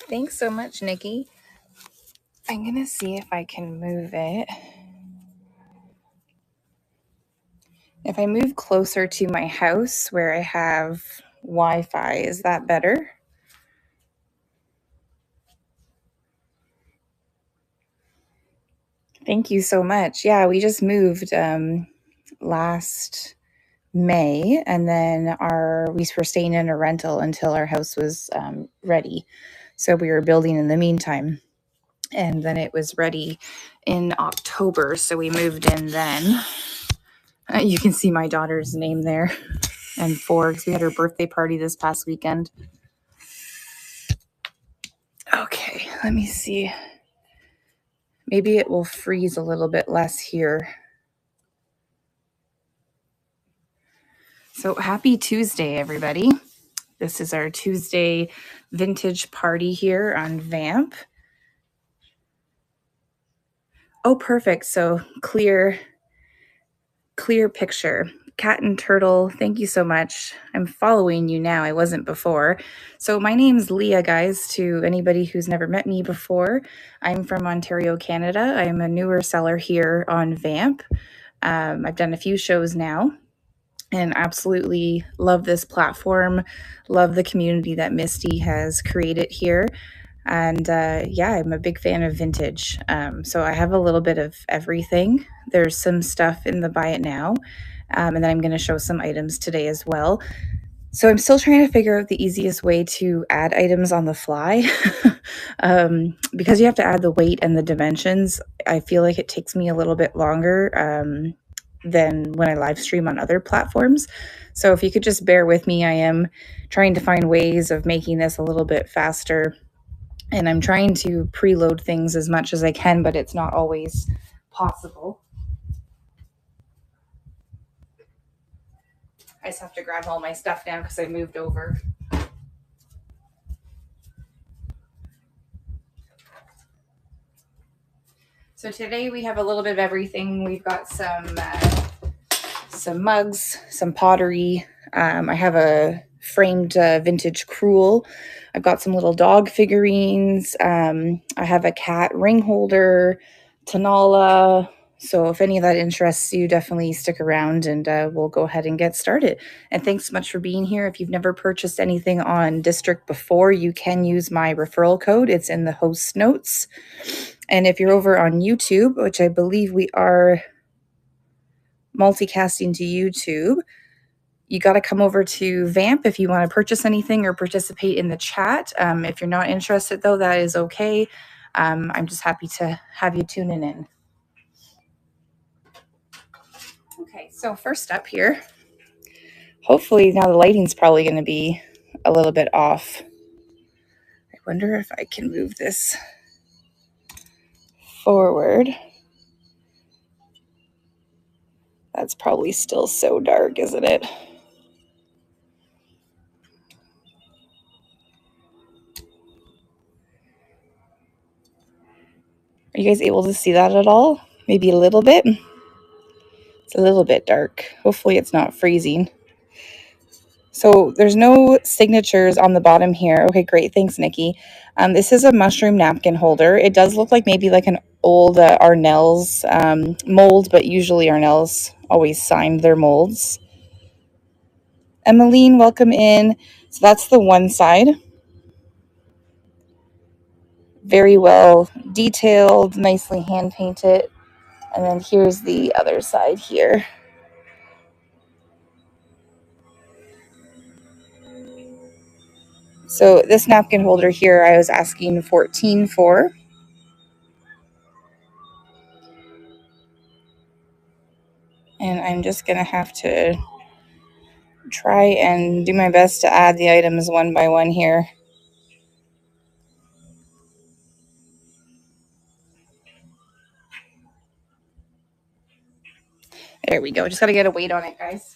Thanks so much, Nikki. I'm going to see if I can move it. If I move closer to my house where I have Wi-Fi, is that better? Thank you so much. Yeah, we just moved last May, and then we were staying in a rental until our house was ready. So we were building in the meantime, and then it was ready in October. So we moved in then. You can see my daughter's name there, and because we had her birthday party this past weekend. Okay, let me see. Maybe it will freeze a little bit less here. So happy Tuesday, everybody. This is our Tuesday vintage party here on Vamp. Oh, perfect. So clear picture. Cat and Turtle, thank you so much. I'm following you now. I wasn't before. So my name's Leah, guys, to anybody who's never met me before. I'm from Ontario, Canada. I'm a newer seller here on Vamp. I've done a few shows now and absolutely love this platform, love the community that Misty has created here. And yeah, I'm a big fan of vintage. So I have a little bit of everything. There's some stuff in the buy it now. And then I'm going to show some items today as well. So I'm still trying to figure out the easiest way to add items on the fly. Because you have to add the weight and the dimensions, I feel like it takes me a little bit longer than when I live stream on other platforms. So if you could just bear with me, I am trying to find ways of making this a little bit faster. And I'm trying to preload things as much as I can, but it's not always possible. I just have to grab all my stuff now because I moved over. So today we have a little bit of everything. We've got some mugs, some pottery. I have a framed vintage cruel. I've got some little dog figurines. I have a cat ring holder, Tanala. So if any of that interests you, definitely stick around and we'll go ahead and get started. And thanks so much for being here. If you've never purchased anything on District before, you can use my referral code. It's in the host notes. And if you're over on YouTube, which I believe we are multicasting to YouTube, you got to come over to Vamp if you want to purchase anything or participate in the chat. If you're not interested, though, that is okay. I'm just happy to have you tuning in. Okay, so first up here, hopefully now the lighting's probably going to be a little bit off. I wonder if I can move this forward. That's probably still so dark, isn't it? Are you guys able to see that at all? Maybe a little bit? It's a little bit dark. Hopefully it's not freezing. So there's no signatures on the bottom here. Okay, great. Thanks, Nikki. This is a mushroom napkin holder. It does look like maybe like an old Arnell's mold, but usually Arnell's always signed their molds. Emmeline, welcome in. So that's the one side. Very well detailed, nicely hand painted. And then here's the other side here. So this napkin holder here, I was asking $14 for. And I'm just going to have to try and do my best to add the items one by one here. There we go. Just got to get a weight on it, guys.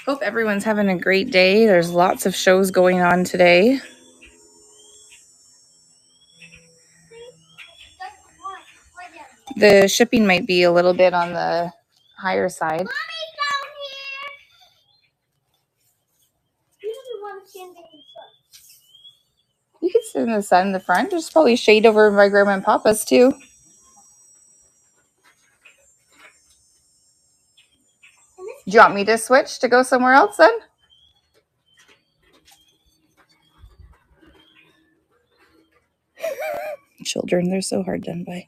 Hope everyone's having a great day. There's lots of shows going on today. The shipping might be a little bit on the higher side. Mommy's down here. You don't want to stand in the sun. You can sit in the sun in the front. There's probably shade over by Grandma and Papa's too. Do you want me to switch to go somewhere else then? Children, they're so hard done by.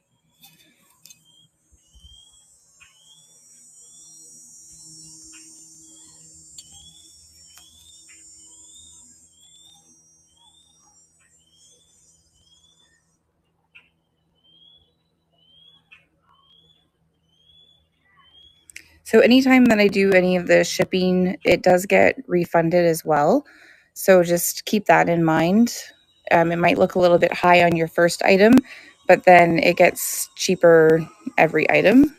So anytime that I do any of the shipping, it does get refunded as well. So just keep that in mind. It might look a little bit high on your first item, but then it gets cheaper every item.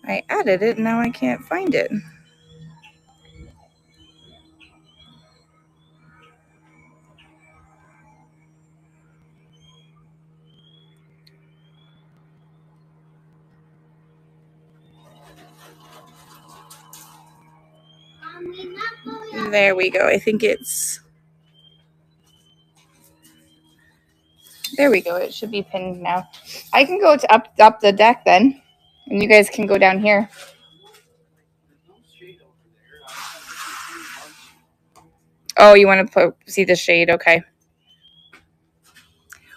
I added it, and now I can't find it. There we go. I think it's... There we go. It should be pinned now. I can go to up the deck then, and you guys can go down here. Oh, you want to see the shade? Okay.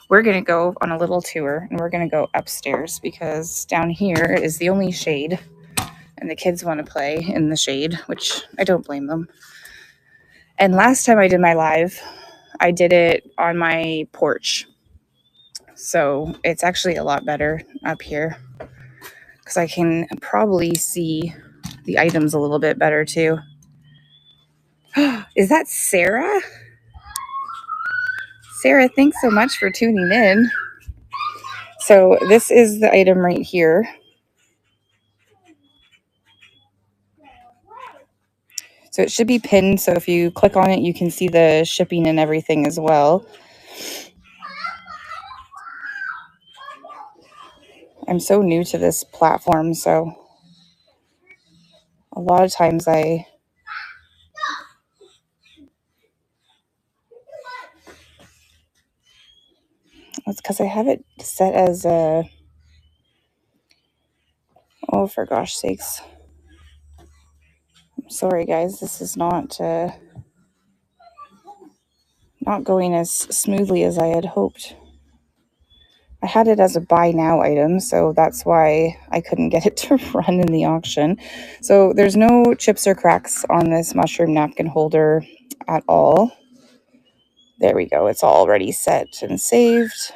We're going to go on a little tour, and we're going to go upstairs because down here is the only shade, and the kids want to play in the shade, which I don't blame them. And last time I did my live, I did it on my porch. So it's actually a lot better up here because I can probably see the items a little bit better too. Is that Sarah? Sarah, thanks so much for tuning in. So this is the item right here. So it should be pinned. So if you click on it, you can see the shipping and everything as well. I'm so new to this platform, so a lot of times it's because I have it set as a, oh, for gosh sakes. I'm sorry, guys. This is not going as smoothly as I had hoped. I had it as a buy now item, so that's why I couldn't get it to run in the auction. So there's no chips or cracks on this mushroom napkin holder at all. There we go. It's already set and saved.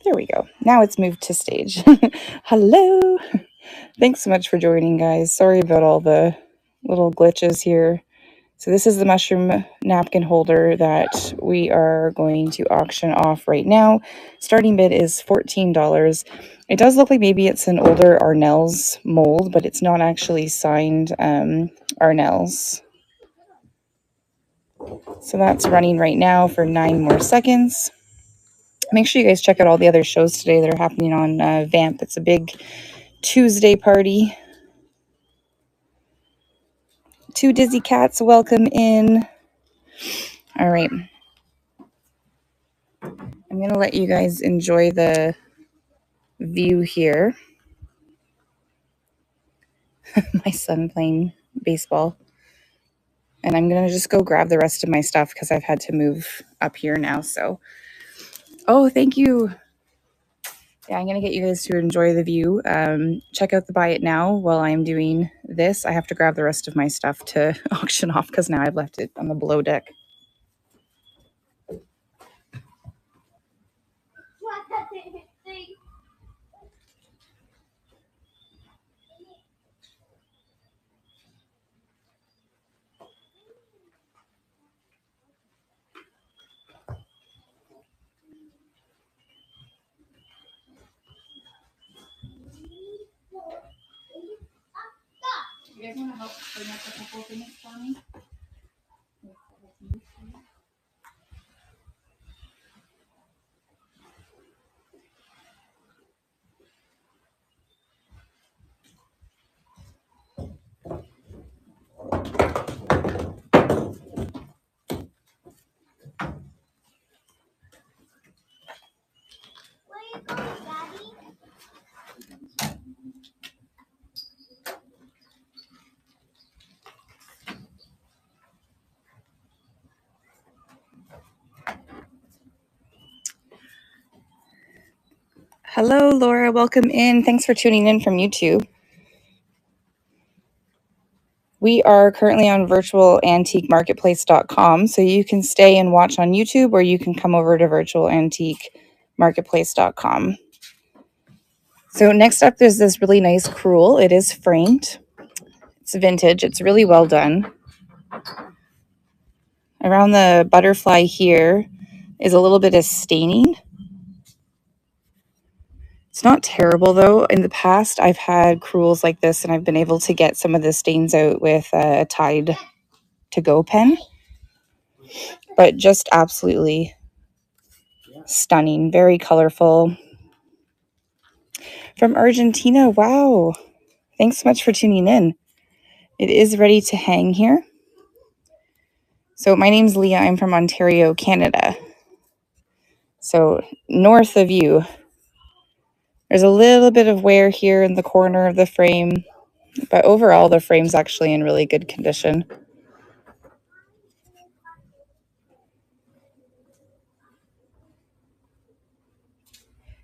There we go. Now it's moved to stage. Hello. Thanks so much for joining, guys. Sorry about all the little glitches here. So this is the mushroom napkin holder that we are going to auction off right now. Starting bid is $14. It does look like maybe it's an older Arnell's mold, but it's not actually signed Arnell's. So that's running right now for 9 more seconds. Make sure you guys check out all the other shows today that are happening on Vamp. It's a big Tuesday party. 2 Dizzy Cats, welcome in. All right. I'm going to let you guys enjoy the view here. My son playing baseball. And I'm going to just go grab the rest of my stuff because I've had to move up here now. So, oh, thank you. Yeah, I'm going to get you guys to enjoy the view. Check out the buy it now while I'm doing this. I have to grab the rest of my stuff to auction off because now I've left it on the below deck. You guys want to help bring up a couple things for me? Where you going, Daddy? Hello, Laura. Welcome in. Thanks for tuning in from YouTube. We are currently on virtualantiquemarketplace.com, so you can stay and watch on YouTube, or you can come over to virtualantiquemarketplace.com. So next up, there's this really nice crewel. It is framed. It's vintage. It's really well done. Around the butterfly here is a little bit of staining. It's not terrible, though. In the past, I've had crewels like this, and I've been able to get some of the stains out with a Tide to-go pen. But just absolutely stunning. Very colorful. From Argentina. Wow. Thanks so much for tuning in. It is ready to hang here. So my name's Leah. I'm from Ontario, Canada. So north of you. There's a little bit of wear here in the corner of the frame, but overall the frame's actually in really good condition.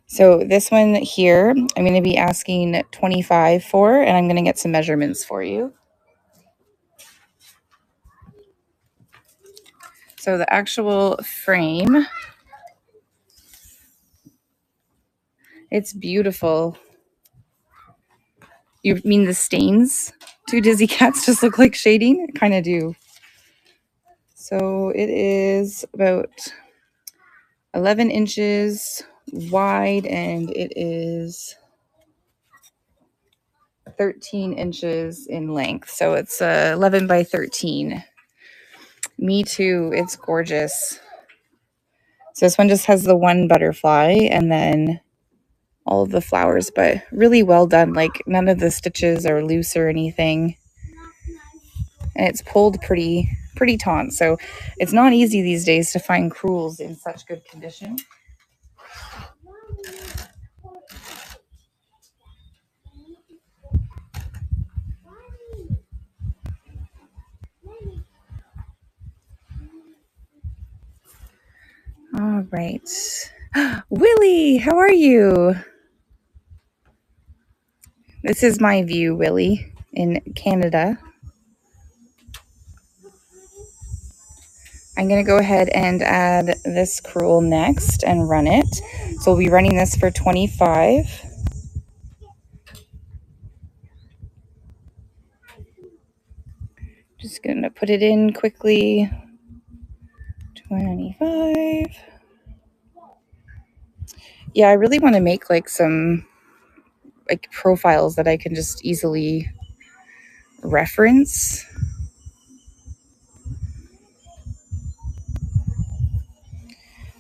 So this one here, I'm going to be asking $25 for, and I'm going to get some measurements for you. So the actual frame, it's beautiful. You mean the stains? Two dizzy cats just look like shading? Kind of do. So it is about 11 inches wide, and it is 13 inches in length. So it's 11 by 13. Me too. It's gorgeous. So this one just has the one butterfly and then all of the flowers, but really well done. Like none of the stitches are loose or anything. And it's pulled pretty taut. So it's not easy these days to find crewels in such good condition. All right. Willie, how are you? This is my view, Willie, in Canada. I'm going to go ahead and add this crewel next and run it. So we'll be running this for $25. Just going to put it in quickly. 25. Yeah, I really want to make like some like profiles that I can just easily reference.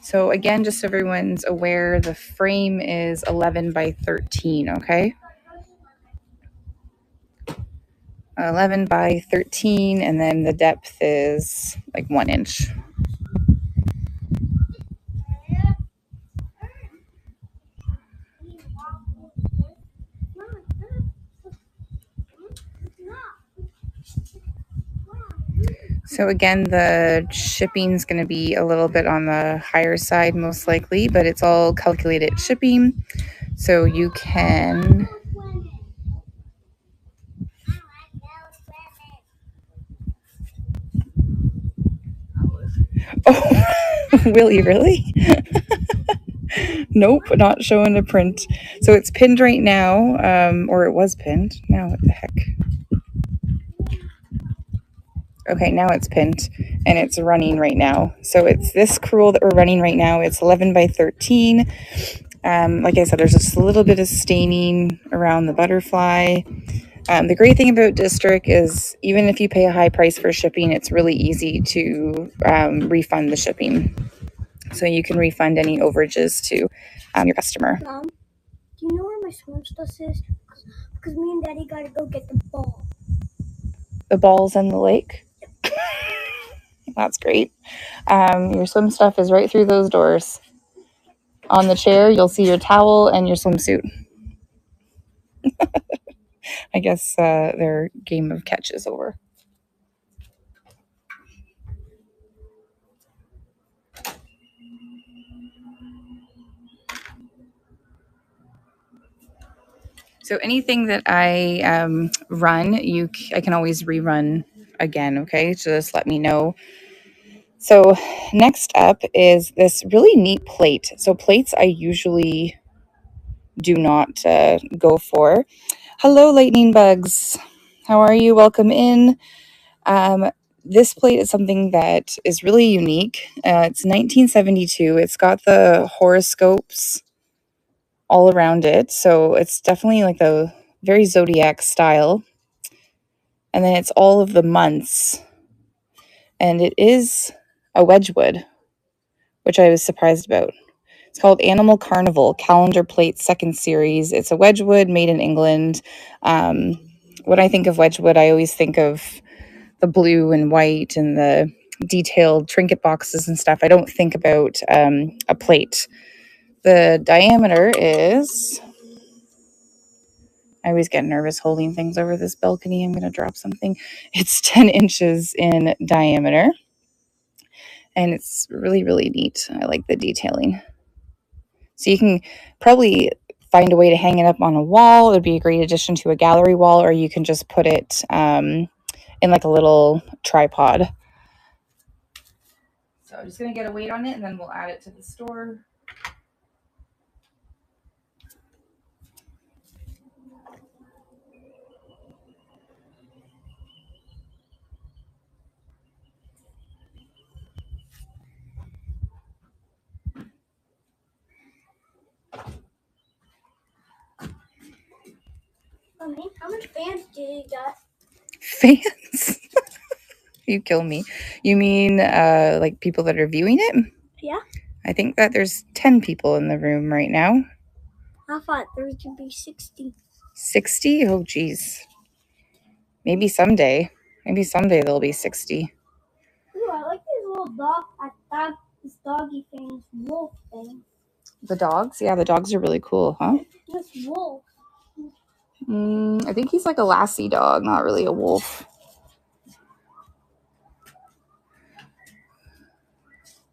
So again, just so everyone's aware, the frame is 11 by 13, okay? 11 by 13, and then the depth is like 1 inch. So again, the shipping is going to be a little bit on the higher side, most likely, but it's all calculated shipping. So you can... Oh, Willie, really? Nope, not showing a print. So it's pinned right now, or it was pinned. Now what the heck? Okay, now it's pinned, and it's running right now. So it's this crewel that we're running right now. It's 11 by 13. Like I said, there's just a little bit of staining around the butterfly. The great thing about District is even if you pay a high price for shipping, it's really easy to refund the shipping. So you can refund any overages to your customer. Mom, do you know where my swim stuff is? Because me and Daddy got to go get the ball. The ball's in the lake. That's great. Your swim stuff is right through those doors. On the chair, you'll see your towel and your swimsuit. I guess their game of catch is over. So anything that I run, I can always rerun again. Okay, so just let me know. So next up is this really neat plate. So plates I usually do not go for. Hello, lightning bugs. How are you? Welcome in. This plate is something that is really unique. It's 1972. It's got the horoscopes all around it. So it's definitely like the very zodiac style. And then it's all of the months. And it is a Wedgwood, which I was surprised about. It's called Animal Carnival Calendar Plate Second Series. It's a Wedgwood made in England. When I think of Wedgwood, I always think of the blue and white and the detailed trinket boxes and stuff. I don't think about a plate. The diameter is... I always get nervous holding things over this balcony. I'm going to drop something. It's 10 inches in diameter. And it's really, really neat. I like the detailing. So you can probably find a way to hang it up on a wall. It would be a great addition to a gallery wall, or you can just put it in like a little tripod. So I'm just going to get a weight on it and then we'll add it to the store. Mommy, how many fans do you got? Fans? You kill me. You mean like people that are viewing it? Yeah. I think that there's 10 people in the room right now. I thought there would be 60. 60? Oh, geez. Maybe someday. Maybe someday there'll be 60. Ooh, I like these little this doggy thing, wolf thing. The dogs? Yeah, the dogs are really cool, huh? This wolf. I think he's like a lassie dog, not really a wolf.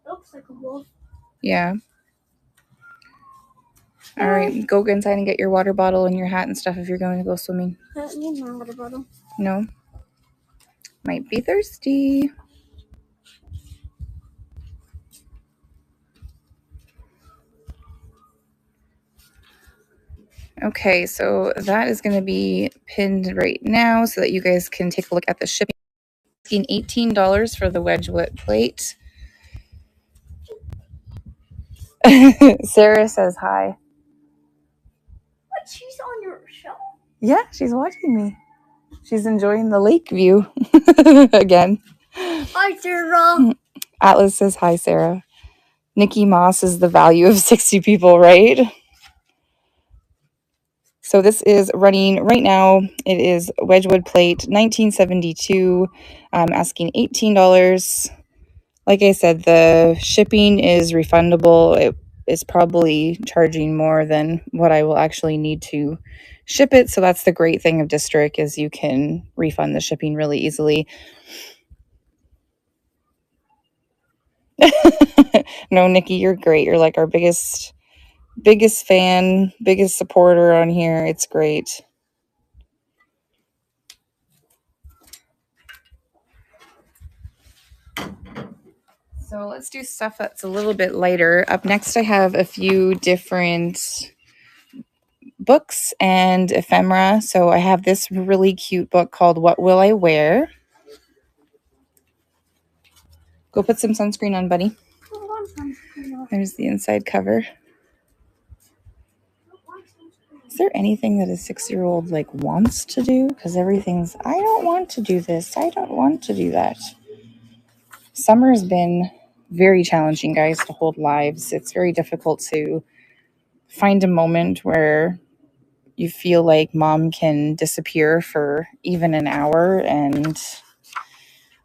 Looks like a wolf. Yeah. All right, go inside and get your water bottle and your hat and stuff if you're going to go swimming. I don't need my water bottle. No? Might be thirsty. Okay, so that is going to be pinned right now so that you guys can take a look at the shipping. $18 for the Wedgwood plate. Sarah says hi. What? She's on your show? Yeah, she's watching me. She's enjoying the lake view again. Hi, Sarah. Atlas says hi, Sarah. Nikki Moss is the value of 60 people, right? So this is running right now. It is Wedgwood plate 1972. I'm asking $18. Like I said, the shipping is refundable. It is probably charging more than what I will actually need to ship it. So that's the great thing of District is you can refund the shipping really easily. No, Nikki, you're great. You're like our biggest fan, biggest supporter on here. It's great. So let's do stuff that's a little bit lighter. Up next, I have a few different books and ephemera. So I have this really cute book called What Will I Wear? Go put some sunscreen on, buddy. There's the inside cover. Is there anything that a 6-year-old like wants to do? Because everything's, I don't want to do this. I don't want to do that. Summer has been very challenging, guys, to hold lives. It's very difficult to find a moment where you feel like mom can disappear for even an hour. And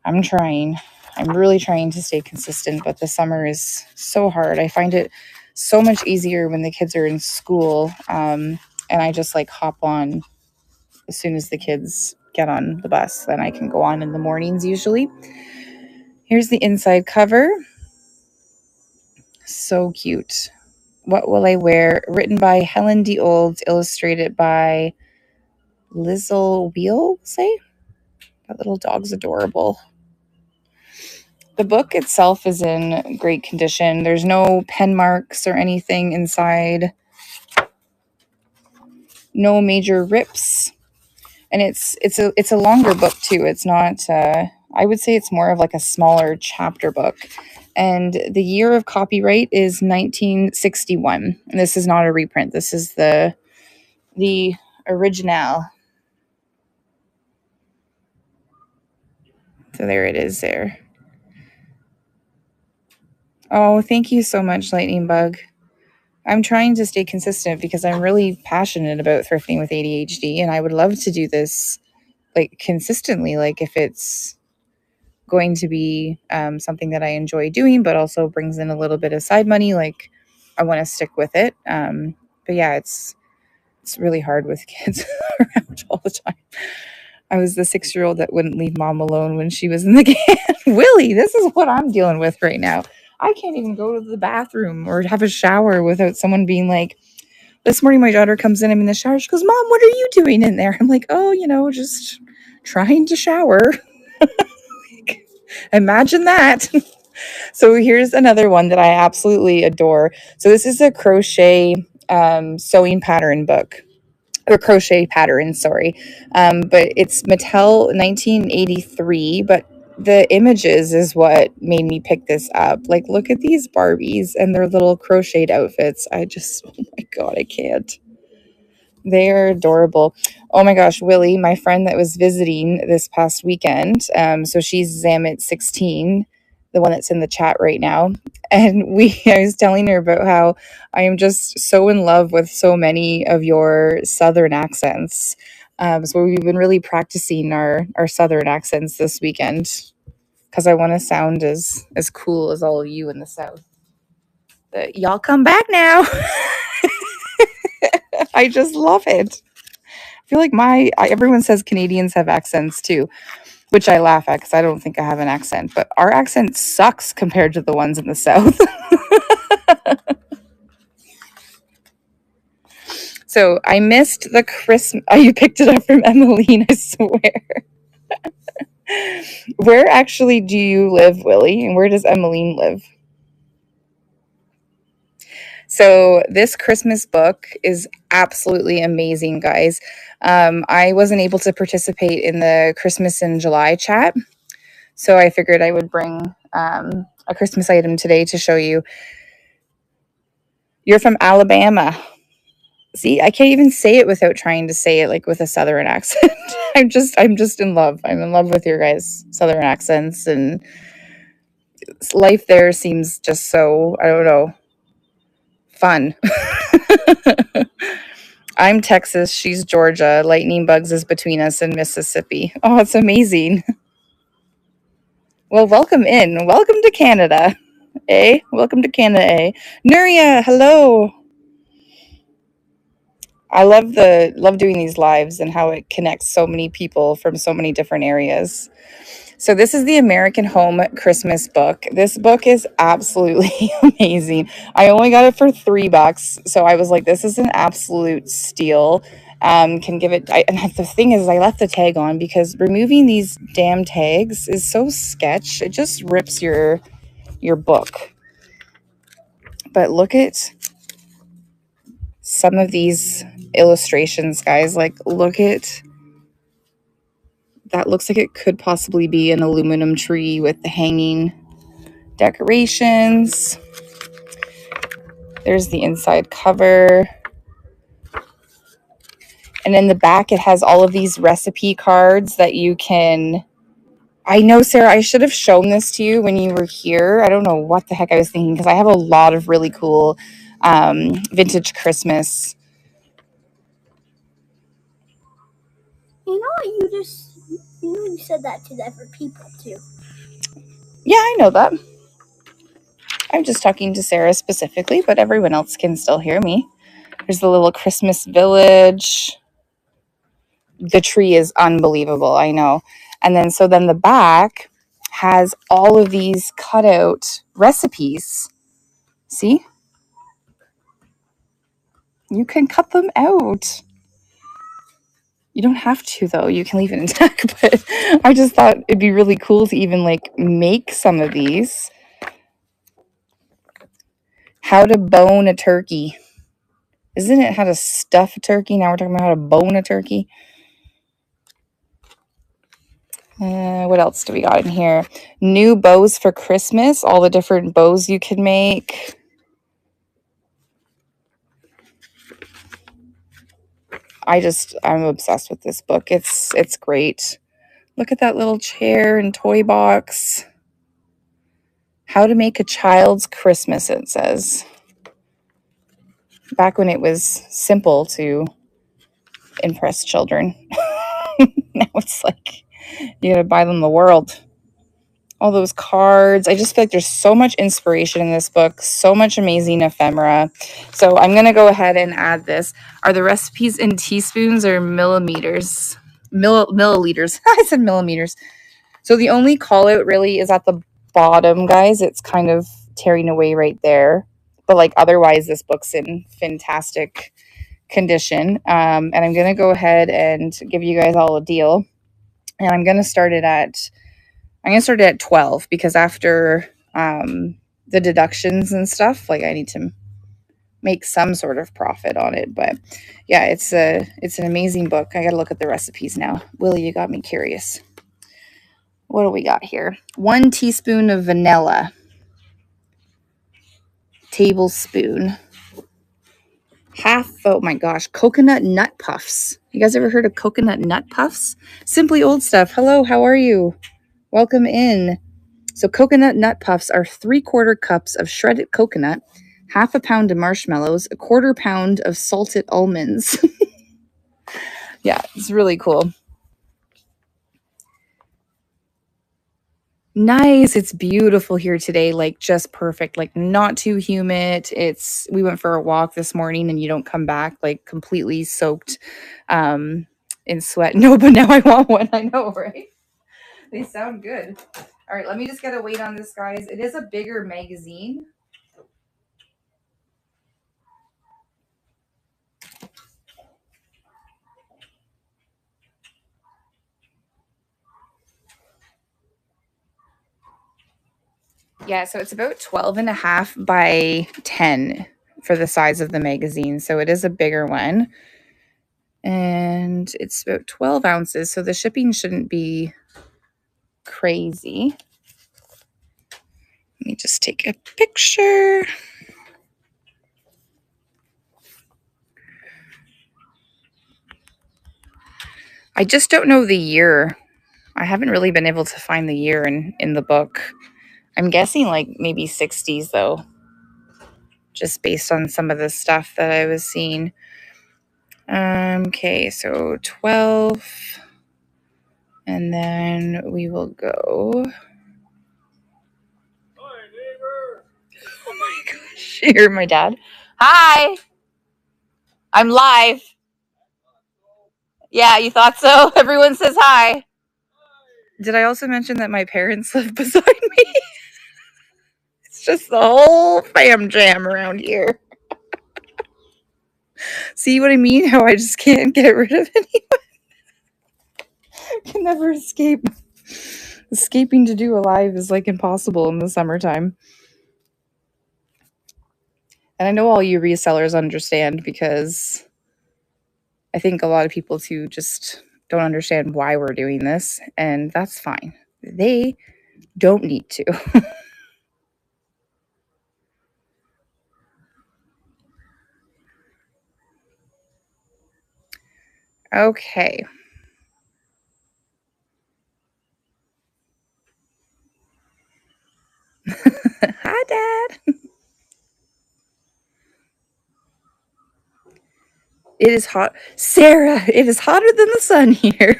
I'm trying. I'm really trying to stay consistent, but the summer is so hard. I find it so much easier when the kids are in school. And I just like hop on as soon as the kids get on the bus. Then I can go on in the mornings usually. Here's the inside cover. So cute. What Will I Wear? Written by Helen D. Olds, illustrated by Lizzle Wheel, say? That little dog's adorable. The book itself is in great condition. There's no pen marks or anything inside. No major rips. And it's a longer book too. It's not I would say it's more of like a smaller chapter book. And the year of copyright is 1961. And this is not a reprint. This is the original. So there it is there. Oh, thank you so much, Lightning Bug. I'm trying to stay consistent because I'm really passionate about thrifting with ADHD, and I would love to do this like consistently, like if it's going to be something that I enjoy doing, but also brings in a little bit of side money, like I want to stick with it. But yeah, it's really hard with kids around all the time. I was the 6-year-old that wouldn't leave mom alone when she was in the can. Willie, this is what I'm dealing with right now. I can't even go to the bathroom or have a shower without someone being like, this morning my daughter comes in, I'm in the shower. She goes, Mom, what are you doing in there? I'm like, oh, just trying to shower. Imagine that. So here's another one that I absolutely adore. So this is a crochet sewing pattern book. Or crochet pattern, sorry. But it's Mattel 1983, but the images is what made me pick this up. Like, look at these Barbies and their little crocheted outfits. Oh my God, I can't. They are adorable. Oh my gosh, Willie, my friend that was visiting this past weekend. So she's Zamet 16, the one that's in the chat right now. And I was telling her about how I am just so in love with so many of your Southern accents. So we've been really practicing our Southern accents this weekend because I want to sound as cool as all of you in the South. But y'all come back now. I just love it. I feel like everyone says Canadians have accents too, which I laugh at because I don't think I have an accent, but our accent sucks compared to the ones in the South. So I missed the Christmas. Oh, you picked it up from Emmeline, I swear. Where actually do you live, Willie? And where does Emmeline live? So this Christmas book is absolutely amazing, guys. I wasn't able to participate in the Christmas in July chat, so I figured I would bring a Christmas item today to show you. You're from Alabama. See, I can't even say it without trying to say it like with a Southern accent. I'm just in love. I'm in love with your guys' Southern accents, and life there seems just so, I don't know, fun. I'm Texas, she's Georgia. Lightning Bugs is between us and Mississippi. Oh, it's amazing. Well, welcome in. Welcome to Canada. Eh? Welcome to Canada, eh? Nuria, hello. I love doing these lives and how it connects so many people from so many different areas. So this is the American Home Christmas book. This book is absolutely amazing. I only got it for $3, so I was like, this is an absolute steal. Can give it. And the thing is, I left the tag on because removing these damn tags is so sketch. It just rips your book. But look at some of these illustrations, guys. Like, look at that. Looks like it could possibly be an aluminum tree with the hanging decorations. There's the inside cover. And in the back, it has all of these recipe cards that you can. I know, Sarah, I should have shown this to you when you were here. I don't know what the heck I was thinking because I have a lot of really cool vintage Christmas. You know what? You said that to different people too. Yeah, I know that. I'm just talking to Sarah specifically, but everyone else can still hear me. There's the little Christmas village. The tree is unbelievable, I know. And then the back has all of these cutout recipes. See? You can cut them out. You don't have to, though. You can leave it intact, but I just thought it'd be really cool to even like make some of these. How to bone a turkey. Isn't it how to stuff a turkey? Now we're talking about how to bone a turkey. What else do we got in here? New bows for Christmas. All the different bows you can make. I'm obsessed with this book. It's great. Look at that little chair and toy box. How to make a child's Christmas, it says. Back when it was simple to impress children. Now it's like you gotta buy them the world. All those cards. I just feel like there's so much inspiration in this book, so much amazing ephemera. So I'm going to go ahead and add this. Are the recipes in teaspoons or millimeters? Milliliters. I said millimeters. So the only call out really is at the bottom, guys. It's kind of tearing away right there. But like otherwise, this book's in fantastic condition. And I'm going to go ahead and give you guys all a deal. And I'm going to start it at 12 because after the deductions and stuff, like I need to make some sort of profit on it. But yeah, it's an amazing book. I got to look at the recipes now. Willie, you got me curious. What do we got here? 1 teaspoon of vanilla. Tablespoon. Oh my gosh, coconut nut puffs. You guys ever heard of coconut nut puffs? Simply Old Stuff. Hello, how are you? Welcome in. So coconut nut puffs are 3/4 cups of shredded coconut, 1/2 pound of marshmallows, 1/4 pound of salted almonds. Yeah, it's really cool. Nice. It's beautiful here today, like just perfect, like not too humid. We went for a walk this morning and you don't come back like completely soaked in sweat. No, but now I want one. I know, right? They sound good. All right, let me just get a weight on this, guys. It is a bigger magazine. Yeah, so it's about 12.5 by 10 for the size of the magazine. So it is a bigger one. And it's about 12 ounces. So the shipping shouldn't be crazy. Let me just take a picture. I just don't know the year. I haven't really been able to find the year in the book. I'm guessing like maybe 60s though, just based on some of the stuff that I was seeing. Okay, so 12. And then we will go. Hi, neighbor. Oh my gosh. You hear my dad? Hi. I'm live. Yeah, you thought so? Everyone says hi. Did I also mention that my parents live beside me? It's just the whole fam jam around here. See what I mean? How I just can't get rid of anyone. Can never escape. Escaping to do a live is like impossible in the summertime. And I know all you resellers understand because I think a lot of people too just don't understand why we're doing this, and that's fine. They don't need to. Okay. Hi, Dad. It is hot. Sarah, it is hotter than the sun here.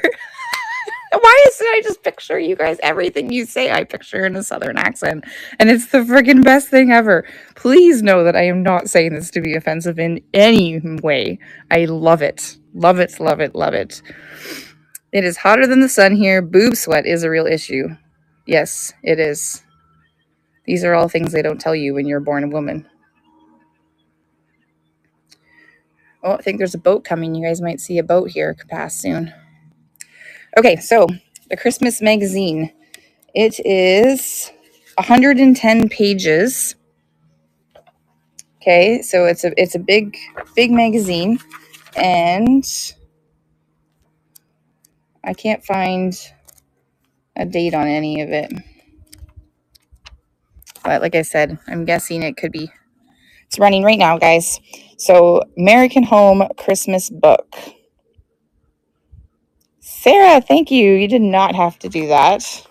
Why is it I just picture you guys? Everything you say, I picture in a southern accent. And it's the freaking best thing ever. Please know that I am not saying this to be offensive in any way. I love it. Love it, love it, love it. It is hotter than the sun here. Boob sweat is a real issue. Yes, it is. These are all things they don't tell you when you're born a woman. Oh, I think there's a boat coming. You guys might see a boat here pass soon. Okay, so the Christmas magazine. It is 110 pages. Okay, so it's a big magazine, and I can't find a date on any of it. But like I said, I'm guessing it could be. It's running right now, guys. So American Home Christmas book. Sarah, thank you. You did not have to do that.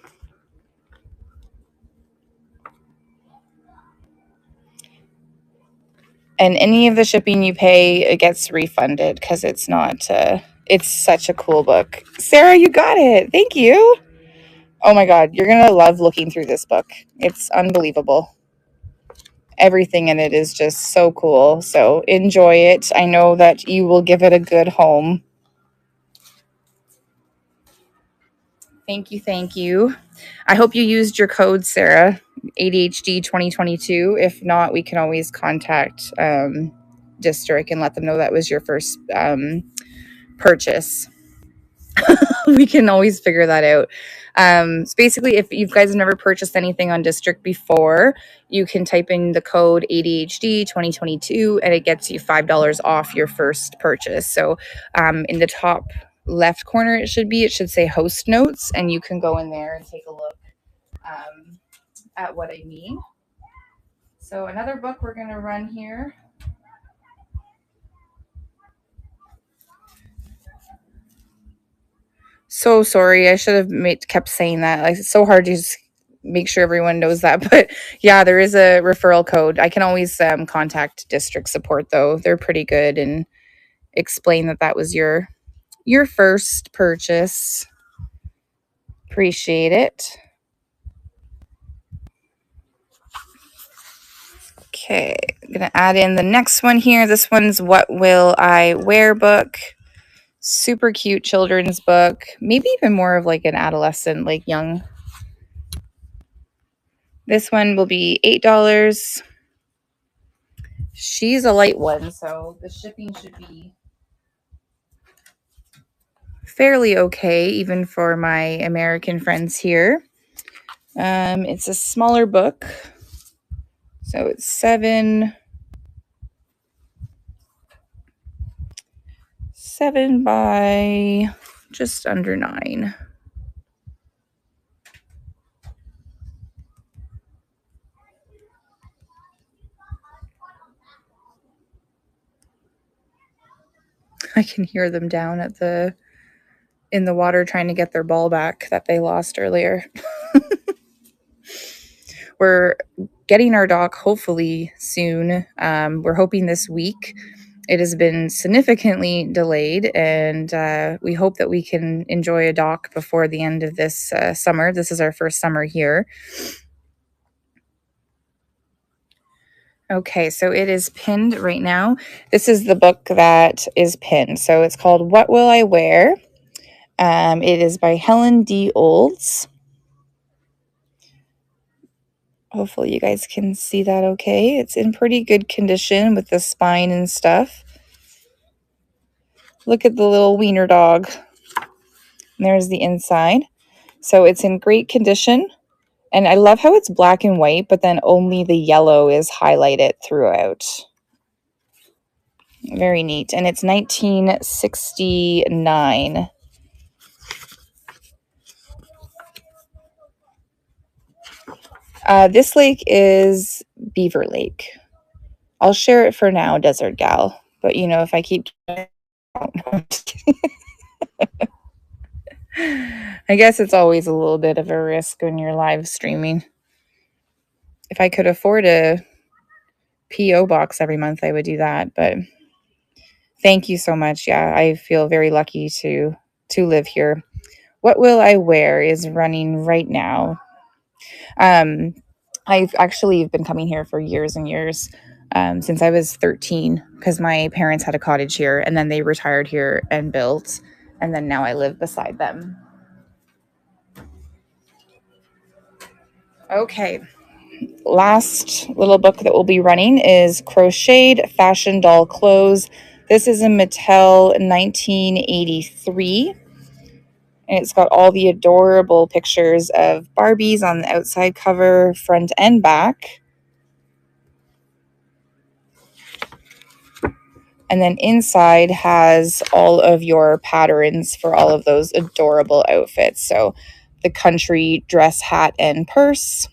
And any of the shipping you pay, it gets refunded because it's not. It's such a cool book. Sarah, you got it. Thank you. Oh my God, you're gonna love looking through this book. It's unbelievable. Everything in it is just so cool. So enjoy it. I know that you will give it a good home. Thank you, thank you. I hope you used your code, Sarah, ADHD 2022. If not, we can always contact District and let them know that was your first purchase. We can always figure that out. So basically, if you guys have never purchased anything on District before, you can type in the code ADHD 2022 and it gets you $5 off your first purchase. So in the top left corner, it should say host notes, and you can go in there and take a look at what I mean. So another book we're going to run here. So sorry. I should have kept saying that. Like, it's so hard to just make sure everyone knows that. But yeah, there is a referral code. I can always contact district support, though. They're pretty good, and explain that that was your first purchase. Appreciate it. Okay, I'm going to add in the next one here. This one's What Will I Wear book. Super cute children's book. Maybe even more of like an adolescent, like young. This one will be $8. She's a light one, so the shipping should be fairly okay, even for my American friends here. It's a smaller book, so it's 7 by just under 9. I can hear them down in the water trying to get their ball back that they lost earlier. We're getting our dock hopefully soon. We're hoping this week. It has been significantly delayed, and we hope that we can enjoy a dock before the end of this summer. This is our first summer here. Okay, so it is pinned right now. This is the book that is pinned. So it's called What Will I Wear? It is by Helen D. Olds. Hopefully you guys can see that okay. It's in pretty good condition with the spine and stuff. Look at the little wiener dog. And there's the inside. So it's in great condition. And I love how it's black and white, but then only the yellow is highlighted throughout. Very neat. And it's 1969. This lake is Beaver Lake. I'll share it for now, Desert Gal. But, if I keep... Oh, no, I'm just kidding. I guess it's always a little bit of a risk when you're live streaming. If I could afford a PO box every month, I would do that, but thank you so much. Yeah, I feel very lucky to live here. What will I wear is running right now. Um, I've actually been coming here for years and years, since I was 13, because my parents had a cottage here, and then they retired here and built, and then now I live beside them. Okay, last little book that we'll be running is Crocheted Fashion Doll Clothes. This is a Mattel 1983. And it's got all the adorable pictures of Barbies on the outside cover, front and back. And then inside has all of your patterns for all of those adorable outfits. So the country dress, hat, and purse.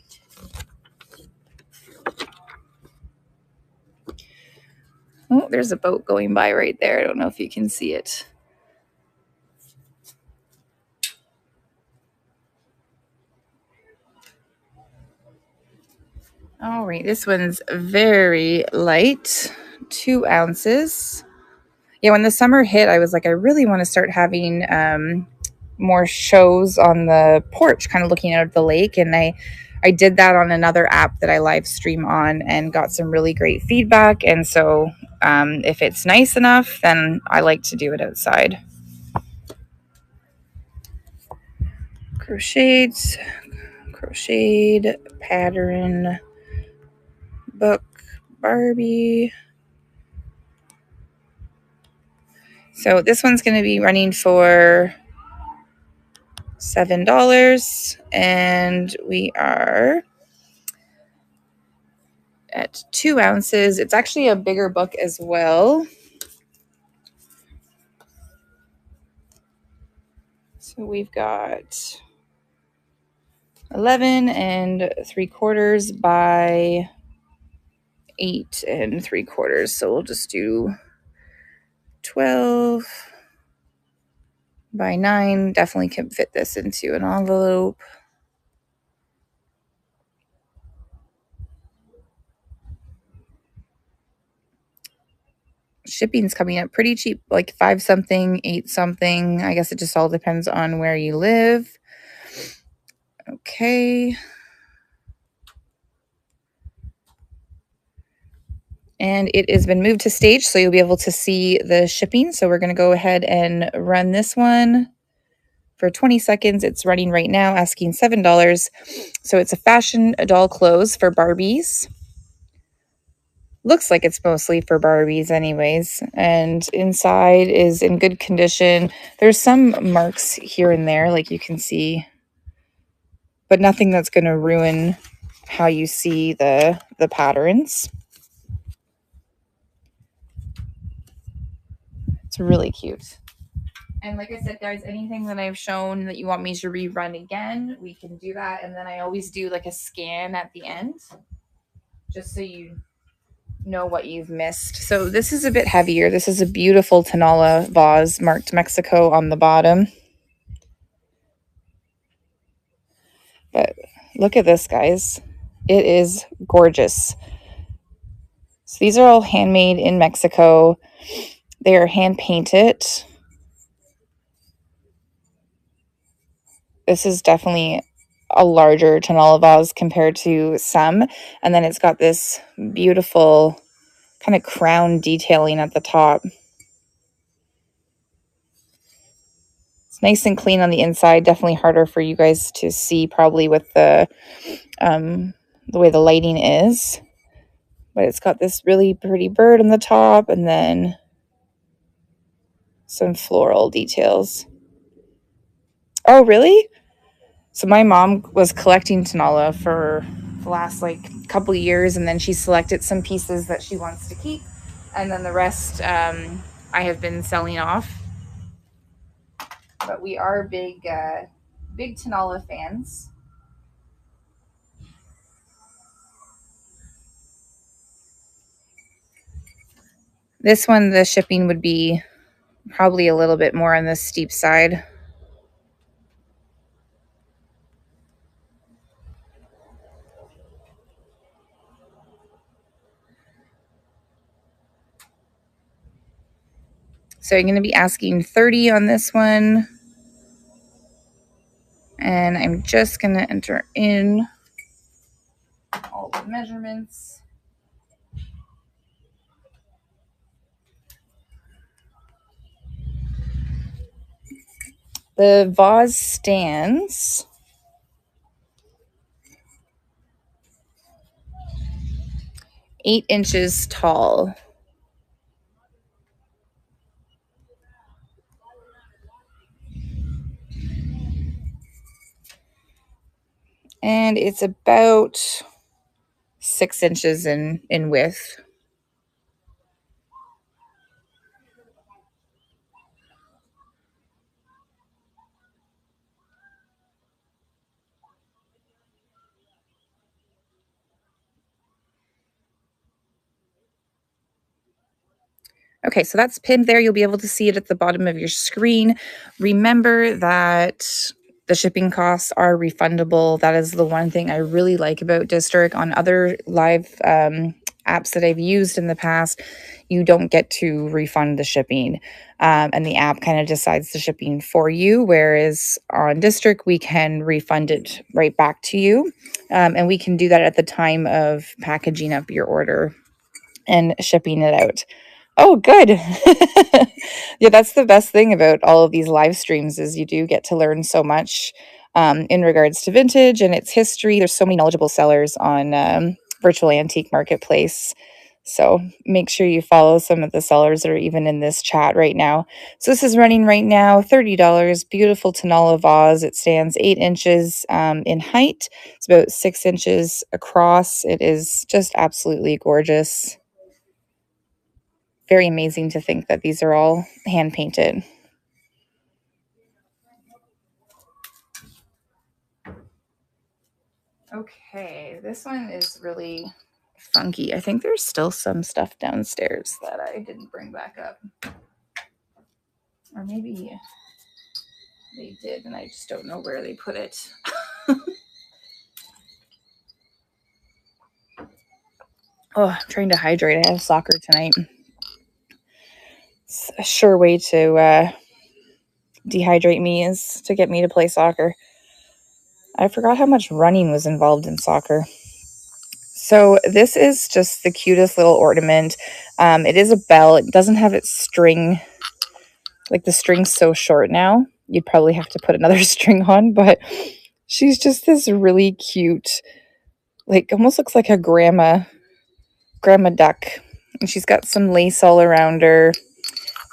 Oh, there's a boat going by right there. I don't know if you can see it. All right, this one's very light, 2 ounces. Yeah, when the summer hit, I was like, I really want to start having more shows on the porch, kind of looking out at the lake. And I did that on another app that I live stream on and got some really great feedback. And so if it's nice enough, then I like to do it outside. Crocheted pattern book Barbie. So this one's going to be running for $7, and we are at 2 ounces. It's actually a bigger book as well. So we've got 11 3/4 by 8 3/4. So we'll just do 12 by 9. Definitely can fit this into an envelope. Shipping's coming up pretty cheap, like 5 something, 8 something. I guess it just all depends on where you live. Okay. And it has been moved to stage, so you'll be able to see the shipping. So we're going to go ahead and run this one for 20 seconds. It's running right now, asking $7. So it's a fashion doll clothes for Barbies. Looks like it's mostly for Barbies anyways. And inside is in good condition. There's some marks here and there, like you can see, but nothing that's going to ruin how you see the patterns. It's really cute. And like I said, guys, anything that I've shown that you want me to rerun again, we can do that. And then I always do like a scan at the end, just so you know what you've missed. So this is a bit heavier. This is a beautiful Tanala vase marked Mexico on the bottom. But look at this, guys. It is gorgeous. So these are all handmade in Mexico. They are hand painted. This is definitely a larger Tanala vase compared to some. And then it's got this beautiful kind of crown detailing at the top. It's nice and clean on the inside. Definitely harder for you guys to see probably with the way the lighting is. But it's got this really pretty bird on the top and then some floral details. Oh, really? So my mom was collecting Tanala for the last like couple years, and then she selected some pieces that she wants to keep, and then the rest I have been selling off. But we are big Tanala fans. This one, the shipping would be probably a little bit more on the steep side. So I'm going to be asking 30 on this one. And I'm just going to enter in all the measurements. The vase stands 8 inches tall. And it's about 6 inches in width. Okay, so that's pinned there. You'll be able to see it at the bottom of your screen. Remember that the shipping costs are refundable. That is the one thing I really like about District. On other live apps that I've used in the past, you don't get to refund the shipping. And the app kind of decides the shipping for you. Whereas on District, we can refund it right back to you. And we can do that at the time of packaging up your order and shipping it out. Oh, good. Yeah, that's the best thing about all of these live streams is you do get to learn so much in regards to vintage and its history. There's so many knowledgeable sellers on Virtual Antique Marketplace. So make sure you follow some of the sellers that are even in this chat right now. So this is running right now, $30. Beautiful Tonala vase. It stands 8 inches in height. It's about 6 inches across. It is just absolutely gorgeous. Very amazing to think that these are all hand painted. Okay, this one is really funky. I think there's still some stuff downstairs that I didn't bring back up. Or maybe they did and I just don't know where they put it. Oh, I'm trying to hydrate. I have soccer tonight. It's a sure way to dehydrate me is to get me to play soccer. I forgot how much running was involved in soccer. So this is just the cutest little ornament. It is a bell. It doesn't have its string. Like the string's so short now. You'd probably have to put another string on, but she's just this really cute, like almost looks like a grandma duck. And she's got some lace all around her.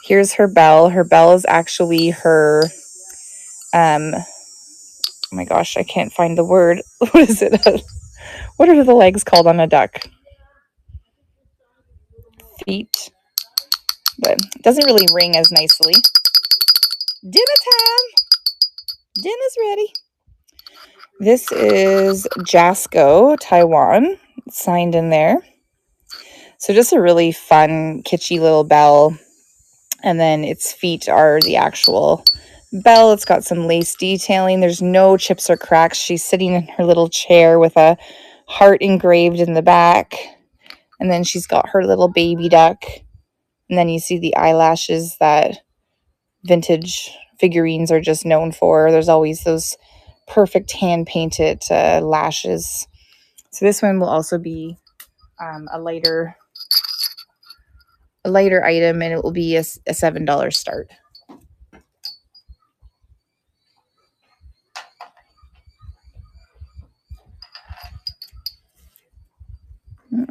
Here's her bell. Her bell is actually her, oh my gosh, I can't find the word. What is it? What are the legs called on a duck? Feet. But it doesn't really ring as nicely. Dinner time. Dinner's ready. This is Jasco, Taiwan, signed in there. So just a really fun, kitschy little bell. And then its feet are the actual bell. It's got some lace detailing. There's no chips or cracks. She's sitting in her little chair with a heart engraved in the back. And then she's got her little baby duck. And then you see the eyelashes that vintage figurines are just known for. There's always those perfect hand-painted lashes. So this one will also be a lighter item, and it will be a $7 start.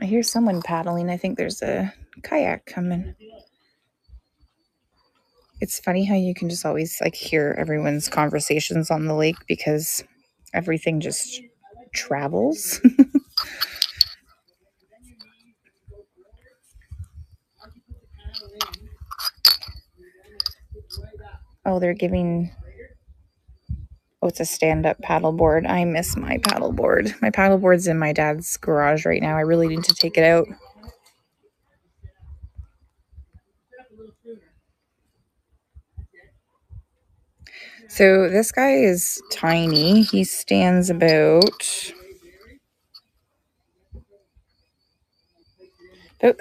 I hear someone paddling. I think there's a kayak coming. It's funny how you can just always like hear everyone's conversations on the lake because everything just travels. Oh, they're giving... Oh, it's a stand-up paddleboard. I miss my paddleboard. My paddleboard's in my dad's garage right now. I really need to take it out. So this guy is tiny. He stands about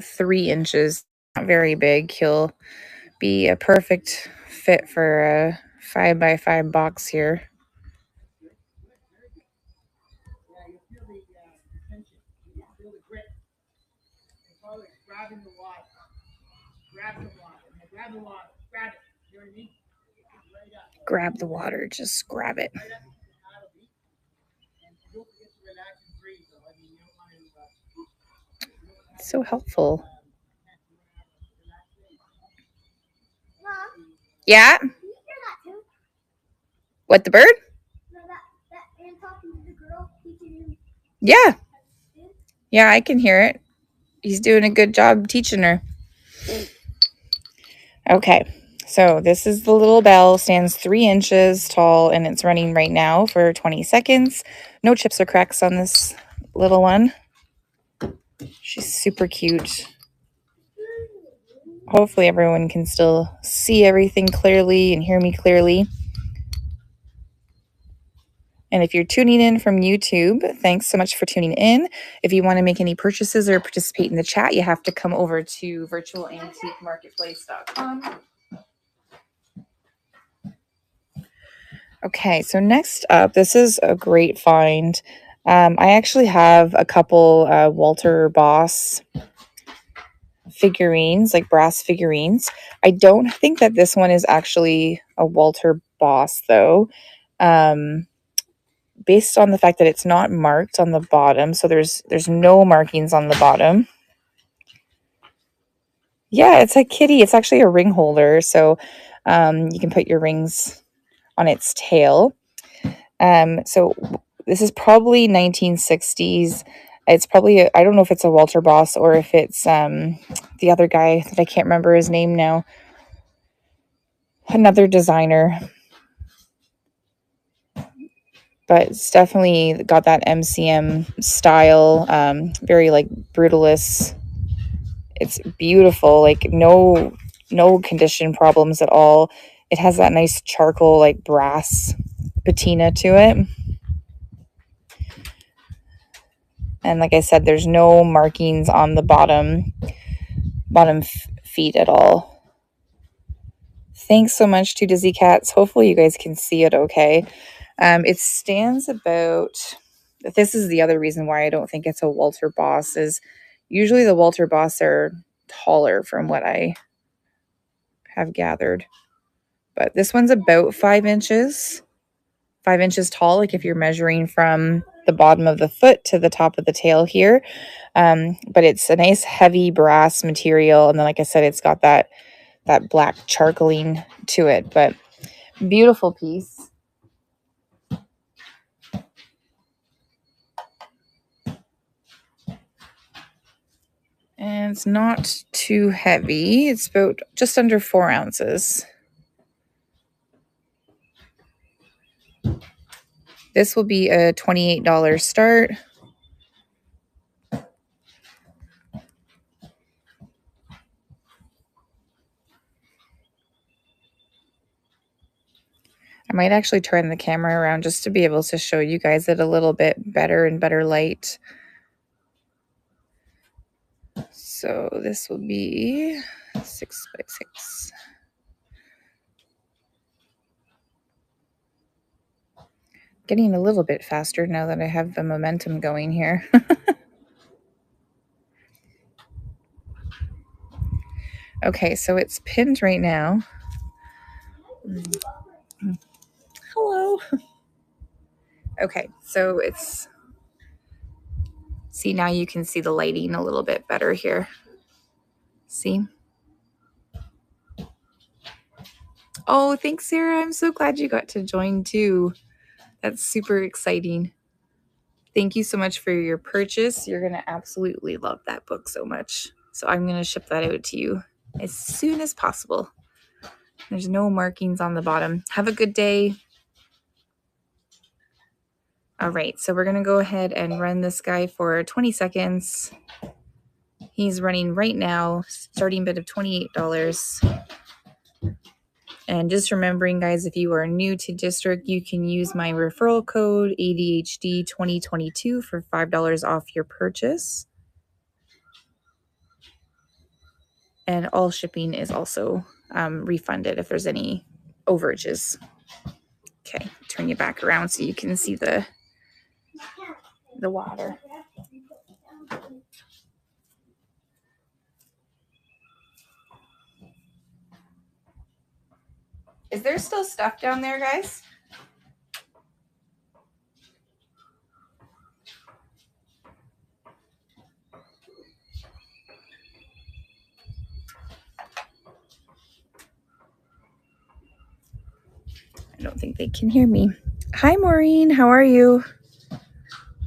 3 inches. Not very big. He'll be a perfect fit for a 5x5 box here. Grab the water, just grab it. It's so helpful. Mom, Yeah? can you hear that too? What, the bird? No, that and talking to the girl teaching him. Yeah. Yeah, I can hear it. He's doing a good job teaching her. Okay, so this is the little bell, stands 3 inches tall, and it's running right now for 20 seconds. No chips or cracks on this little one. She's super cute. Hopefully everyone can still see everything clearly and hear me clearly. And if you're tuning in from YouTube, thanks so much for tuning in. If you want to make any purchases or participate in the chat, you have to come over to virtualantiquemarketplace.com. Okay, so next up, this is a great find. I actually have a couple Walter Boss figurines, like brass figurines. I don't think that this one is actually a Walter Boss, though. Based on the fact that it's not marked on the bottom, so there's no markings on the bottom. Yeah, it's a kitty. It's actually a ring holder, so you can put your rings on its tail. So this is probably 1960s. It's probably I don't know if it's a Walter Boss or if it's the other guy that I can't remember his name now. Another designer. But it's definitely got that MCM style, very like brutalist. It's beautiful, like no condition problems at all. It has that nice charcoal like brass patina to it. And like I said, there's no markings on the bottom feet at all. Thanks so much to Dizzy Cats. Hopefully you guys can see it okay. It stands about, this is the other reason why I don't think it's a Walter Boss, is usually the Walter Boss are taller from what I have gathered. But this one's about 5 inches. 5 inches tall, like if you're measuring from the bottom of the foot to the top of the tail here. But it's a nice heavy brass material. And then, like I said, it's got that black charcoaling to it. But beautiful piece. And it's not too heavy. It's about just under 4 ounces. This will be a $28 start. I might actually turn the camera around just to be able to show you guys it a little bit better in better light. So this will be 6x6. Getting a little bit faster now that I have the momentum going here. Okay, so it's pinned right now. Hello. Okay, so it's, see, now you can see the lighting a little bit better here. See? Oh, thanks, Sarah. I'm so glad you got to join too. That's super exciting. Thank you so much for your purchase. You're going to absolutely love that book so much. So I'm going to ship that out to you as soon as possible. There's no markings on the bottom. Have a good day. All right, so we're going to go ahead and run this guy for 20 seconds. He's running right now, starting bid of $28. And just remembering, guys, if you are new to District, you can use my referral code ADHD2022 for $5 off your purchase. And all shipping is also refunded if there's any overages. Okay, turn you back around so you can see the water. Is there still stuff down there, guys? I don't think they can hear me. Hi, Maureen. How are you?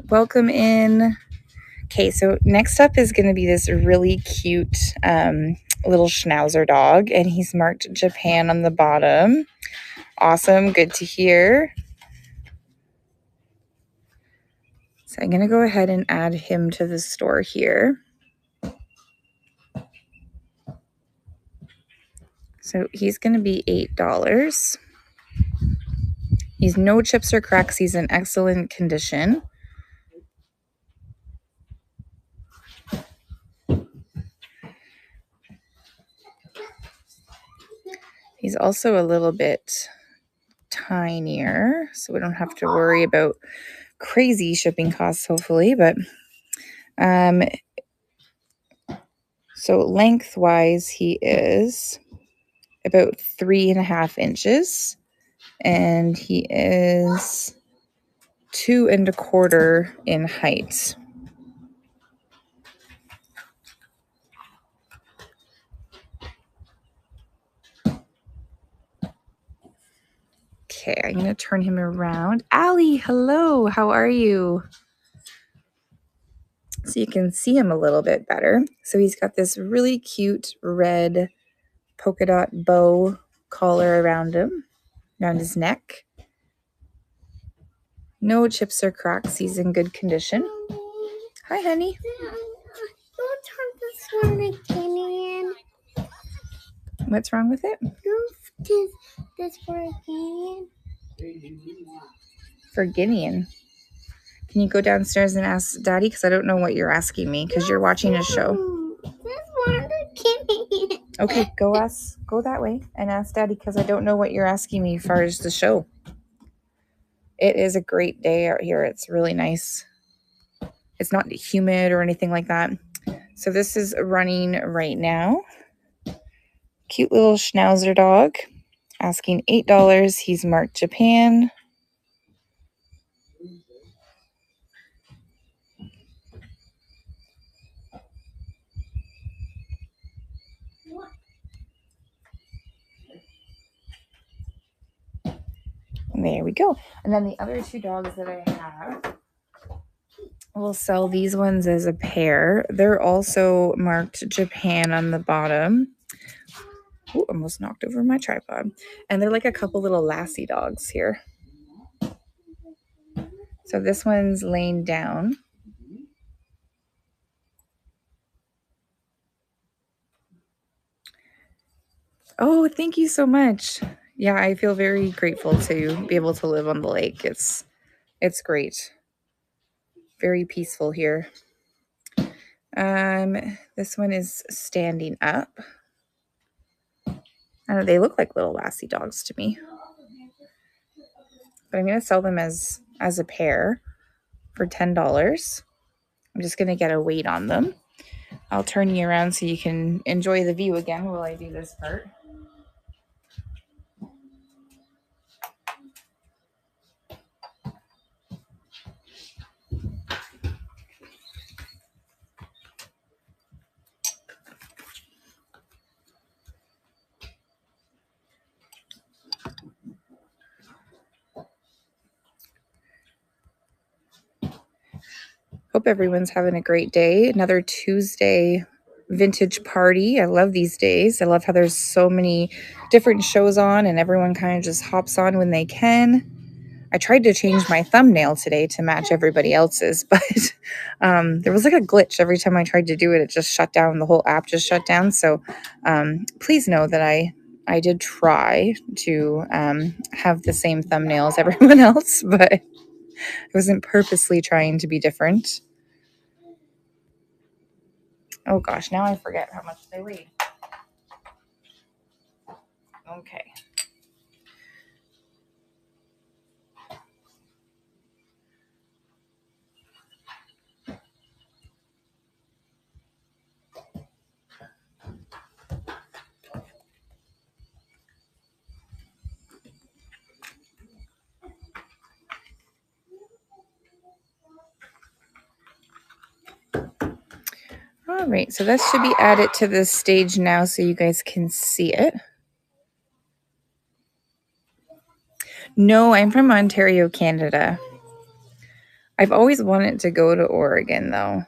Welcome in. Okay, so next up is going to be this really cute little schnauzer dog, and he's marked Japan on the bottom. Awesome. Good to hear. So I'm going to go ahead and add him to the store here. So he's going to be $8. He's no chips or cracks. He's in excellent condition. He's also a little bit tinier, so we don't have to worry about crazy shipping costs, hopefully. But so lengthwise, he is about 3.5 inches, and he is 2.25 in height. Okay, I'm going to turn him around. Allie, hello. How are you? So you can see him a little bit better. So he's got this really cute red polka dot bow collar around him, around his neck. No chips or cracks. He's in good condition. Hi, honey. Don't turn this one again. What's wrong with it? This for again. For Guinean. Can you go downstairs and ask Daddy? Because I don't know what you're asking me because you're watching a show. This one again. Okay, go that way and ask Daddy because I don't know what you're asking me as far as the show. It is a great day out here. It's really nice. It's not humid or anything like that. So this is running right now. Cute little schnauzer dog. Asking $8. He's marked Japan. There we go. And then the other two dogs that I have, we'll sell these ones as a pair. They're also marked Japan on the bottom. Ooh, almost knocked over my tripod. And they're like a couple little lassie dogs here. So this one's laying down. Oh, thank you so much. Yeah, I feel very grateful to be able to live on the lake. It's great. Very peaceful here. This one is standing up. I don't know, they look like little lassie dogs to me. But I'm going to sell them as a pair for $10. I'm just going to get a weight on them. I'll turn you around so you can enjoy the view again while I do this part. Hope everyone's having a great day. Another Tuesday vintage party. I love these days. I love how there's so many different shows on and everyone kind of just hops on when they can. I tried to change my thumbnail today to match everybody else's, but there was like a glitch every time I tried to do it. It just shut down. The whole app just shut down. So please know that I did try to have the same thumbnail as everyone else, but I wasn't purposely trying to be different. Oh gosh, now I forget how much they weigh. Okay. All right, so that should be added to the stage now so you guys can see it. No, I'm from Ontario, Canada. I've always wanted to go to Oregon, though.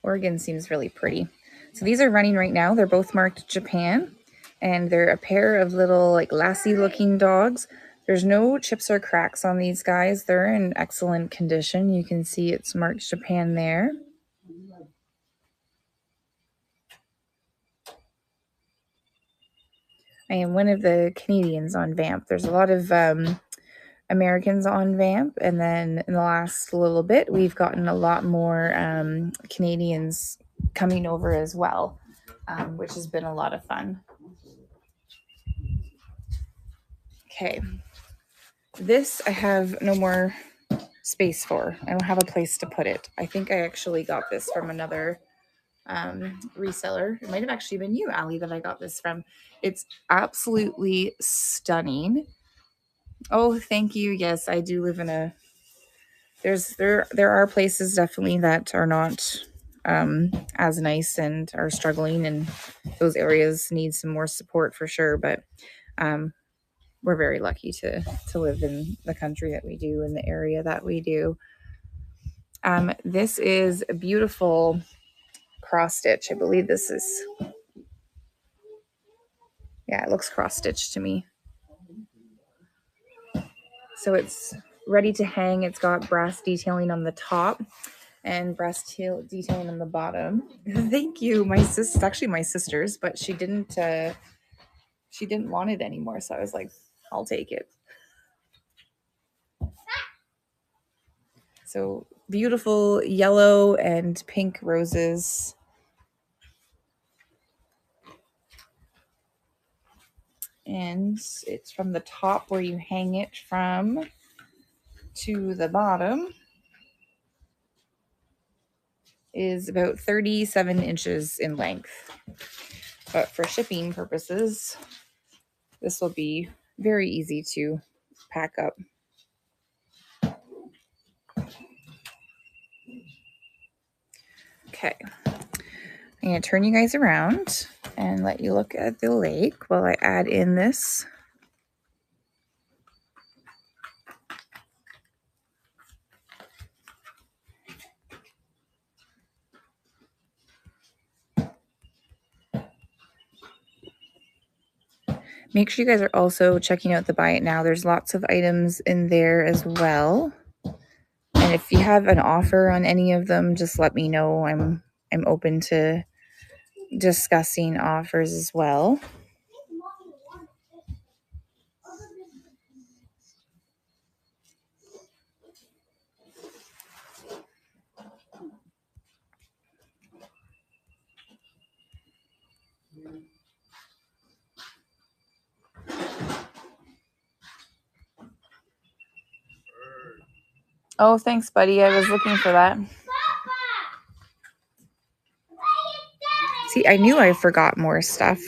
Oregon seems really pretty. So these are running right now. They're both marked Japan, and they're a pair of little like lassie-looking dogs. There's no chips or cracks on these guys. They're in excellent condition. You can see it's marked Japan there. I am one of the Canadians on Vamp. There's a lot of Americans on Vamp, and then in the last little bit, we've gotten a lot more Canadians coming over as well, which has been a lot of fun. Okay, this I have no more space for. I don't have a place to put it. I think I actually got this from another reseller. It might have actually been you, Allie, that I got this from. It's absolutely stunning. Oh, thank you. Yes, I do live in a there are places definitely that are not as nice and are struggling, and those areas need some more support for sure, but we're very lucky to live in the country that we do, in the area that we do. This is a beautiful cross stitch. I believe this is, yeah, it looks cross stitched to me. So it's ready to hang. It's got brass detailing on the top and brass detailing on the bottom. Thank you. My sister, actually my sister's, but she didn't want it anymore. So I was like, I'll take it. So beautiful yellow and pink roses. And it's from the top where you hang it from to the bottom is about 37 inches in length. But for shipping purposes, this will be very easy to pack up. Okay, I'm going to turn you guys around and let you look at the lake while I add in this. Make sure you guys are also checking out the Buy It Now. There's lots of items in there as well. And if you have an offer on any of them, just let me know. I'm open to discussing offers as well. Oh, thanks, buddy. I was looking for that. See, I knew I forgot more stuff.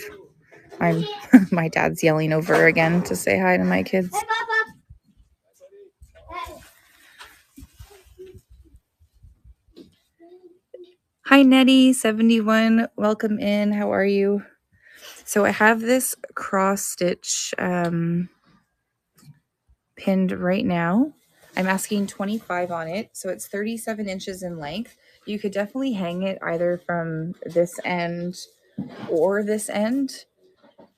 My dad's yelling over again to say hi to my kids. Hi, Nettie71. Welcome in. How are you? So I have this cross stitch pinned right now. I'm asking 25 on it. So it's 37 inches in length. You could definitely hang it either from this end or this end.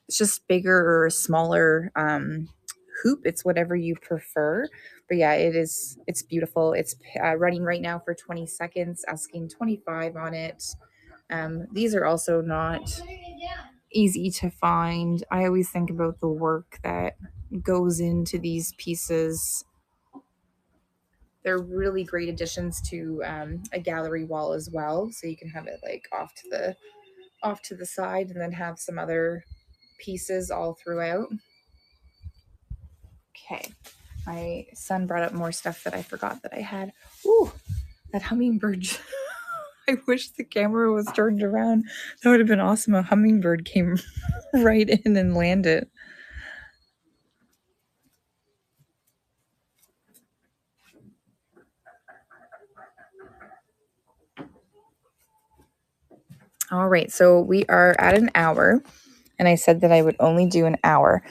It's just bigger or smaller hoop. It's whatever you prefer. But yeah, it's beautiful. It's running right now for 20 seconds, asking 25 on it. These are also not easy to find. I always think about the work that goes into these pieces. They're really great additions to a gallery wall as well. So you can have it like off to off to the side and then have some other pieces all throughout. Okay, my son brought up more stuff that I forgot that I had. Ooh, that hummingbird. I wish the camera was turned around. That would have been awesome. A hummingbird came right in and landed. All right, so we are at an hour, and I said that I would only do an hour.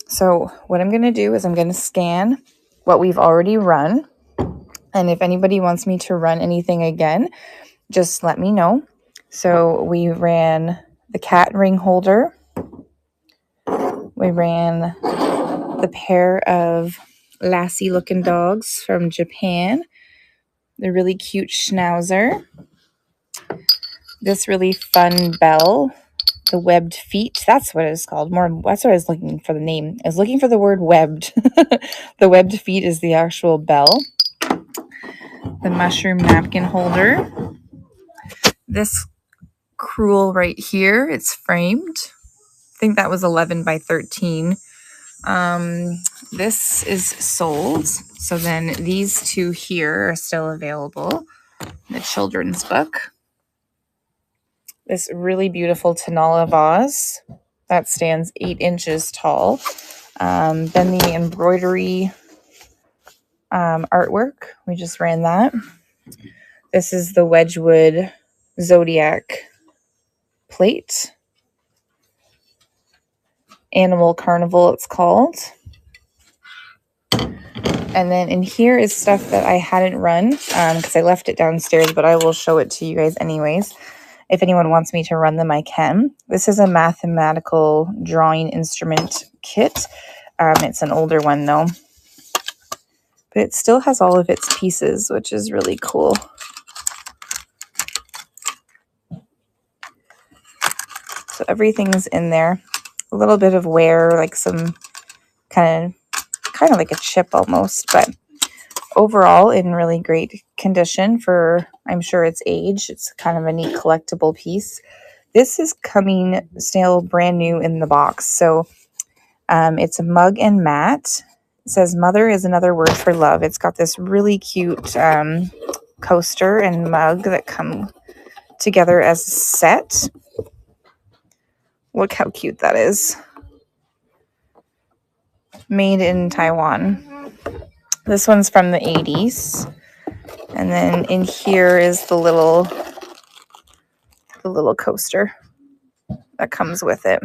So what I'm going to do is I'm going to scan what we've already run, and if anybody wants me to run anything again, just let me know. So we ran the cat ring holder. We ran the pair of lassie looking dogs from Japan. The really cute schnauzer. This really fun bell. The webbed feet. That's what it's called. That's what I was looking for the name. I was looking for the word webbed. The webbed feet is the actual bell. The mushroom napkin holder. This crewel right here, it's framed. I think that was 11 by 13. This is sold. So then these two here are still available. The children's book. This really beautiful Tanala vase that stands 8 inches tall. Then the embroidery artwork. We just ran that. This is the Wedgwood Zodiac plate. Animal Carnival, it's called. And then in here is stuff that I hadn't run because I left it downstairs, but I will show it to you guys anyways. If anyone wants me to run them, I can. This is a mathematical drawing instrument kit. It's an older one though. But it still has all of its pieces, which is really cool. So everything's in there. A little bit of wear, like some kind of like a chip almost, but overall in really great condition for, I'm sure, its age. It's kind of a neat collectible piece. This is coming still brand new in the box. So it's a mug and mat. It says mother is another word for love. It's got this really cute coaster and mug that come together as a set. Look how cute that is. Made in Taiwan. This one's from the 80s. And then in here is the little coaster that comes with it.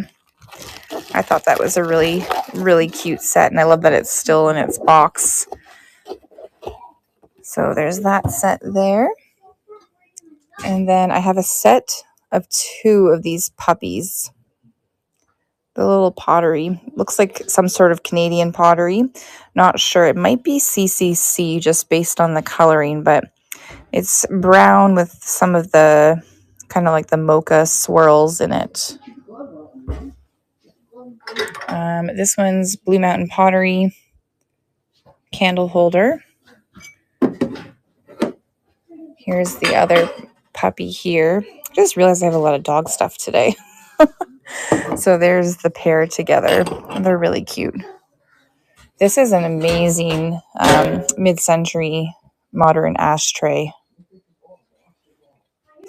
I thought that was a really, really cute set, and I love that it's still in its box. So there's that set there. And then I have a set of 2 of these puppies. The little pottery. Looks like some sort of Canadian pottery. Not sure. It might be CCC just based on the coloring, but it's brown with some of the kind of like the mocha swirls in it. This one's Blue Mountain Pottery candle holder. Here's the other puppy here. I just realized I have a lot of dog stuff today. So there's the pair together. They're really cute. This is an amazing mid-century modern ashtray.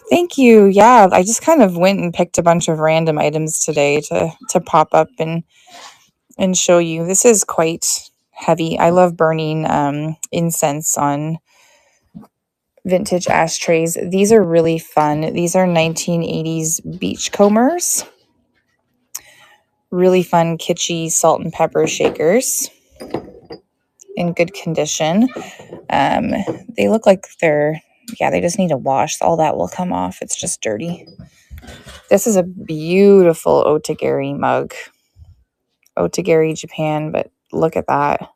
Thank you. Yeah, I just kind of went and picked a bunch of random items today to pop up and show you. This is quite heavy. I love burning incense on vintage ashtrays. These are really fun. These are 1980s beachcombers. Really fun, kitschy salt and pepper shakers in good condition. They look like they just need a wash. All that will come off. It's just dirty. This is a beautiful Otagiri mug. Otagiri, Japan, but look at that.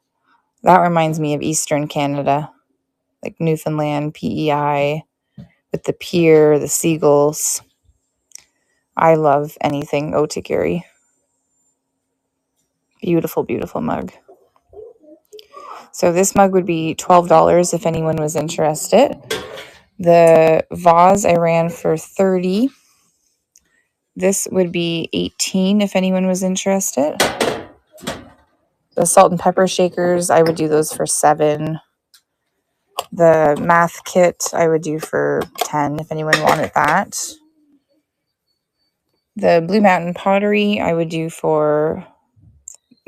That reminds me of Eastern Canada, like Newfoundland, PEI, with the pier, the seagulls. I love anything Otagiri. Beautiful, beautiful mug. So this mug would be $12 if anyone was interested. The vase I ran for $30. This would be 18 if anyone was interested. The salt and pepper shakers, I would do those for 7. The math kit, I would do for 10 if anyone wanted that. The Blue Mountain pottery, I would do for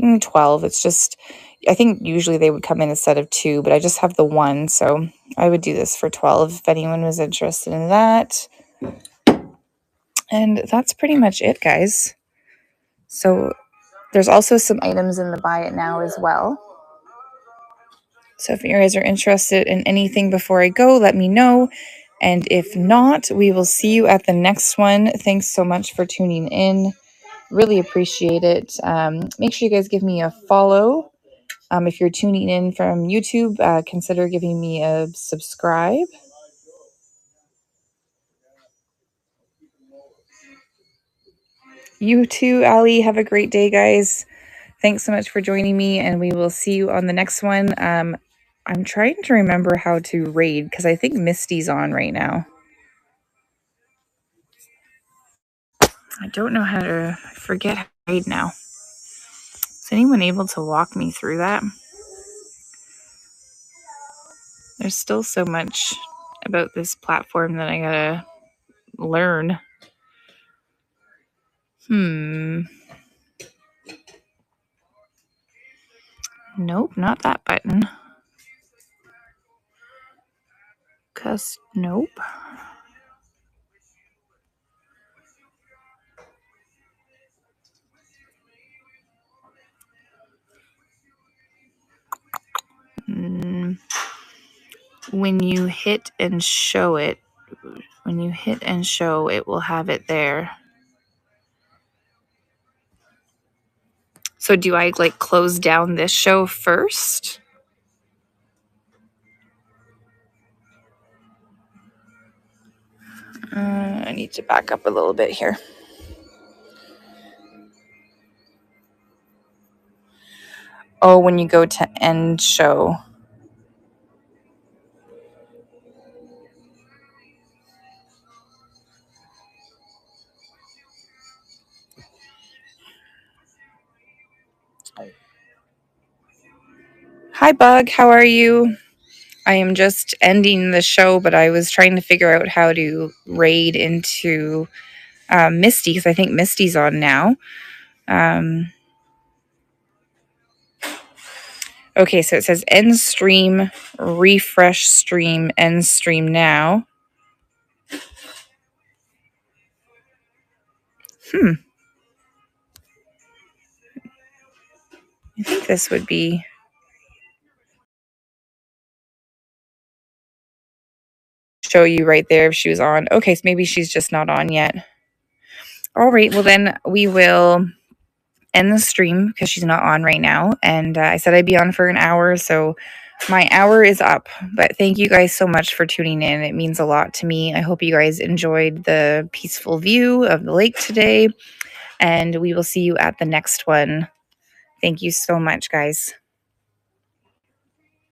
12. It's just, I think usually they would come in a set of 2, but I just have the 1, so I would do this for 12 if anyone was interested in that. And that's pretty much it, guys. So there's also some items in the buy it now as well. So if you guys are interested in anything before I go, let me know. And if not, we will see you at the next one. Thanks so much for tuning in. Really appreciate it. Make sure you guys give me a follow. If you're tuning in from YouTube, consider giving me a subscribe. You too, Ali. Have a great day, guys. Thanks so much for joining me, and we will see you on the next one. I'm trying to remember how to raid because I think Misty's on right now. I don't know how to forget how to raid now. Is anyone able to walk me through that? There's still so much about this platform that I gotta learn. Nope, not that button. Nope. When you hit and show it, it will have it there. So do I like close down this show first? I need to back up a little bit here. Oh, when you go to end show. Hi, Bug. How are you? I am just ending the show, but I was trying to figure out how to raid into Misty because I think Misty's on now. Okay, so it says end stream, refresh stream, end stream now. I think this would be... show you right there if she was on. Okay, so maybe she's just not on yet. All right, well then we will end the stream because she's not on right now. And I said I'd be on for an hour, so my hour is up. But thank you guys so much for tuning in. It means a lot to me. I hope you guys enjoyed the peaceful view of the lake today. And we will see you at the next one. Thank you so much, guys.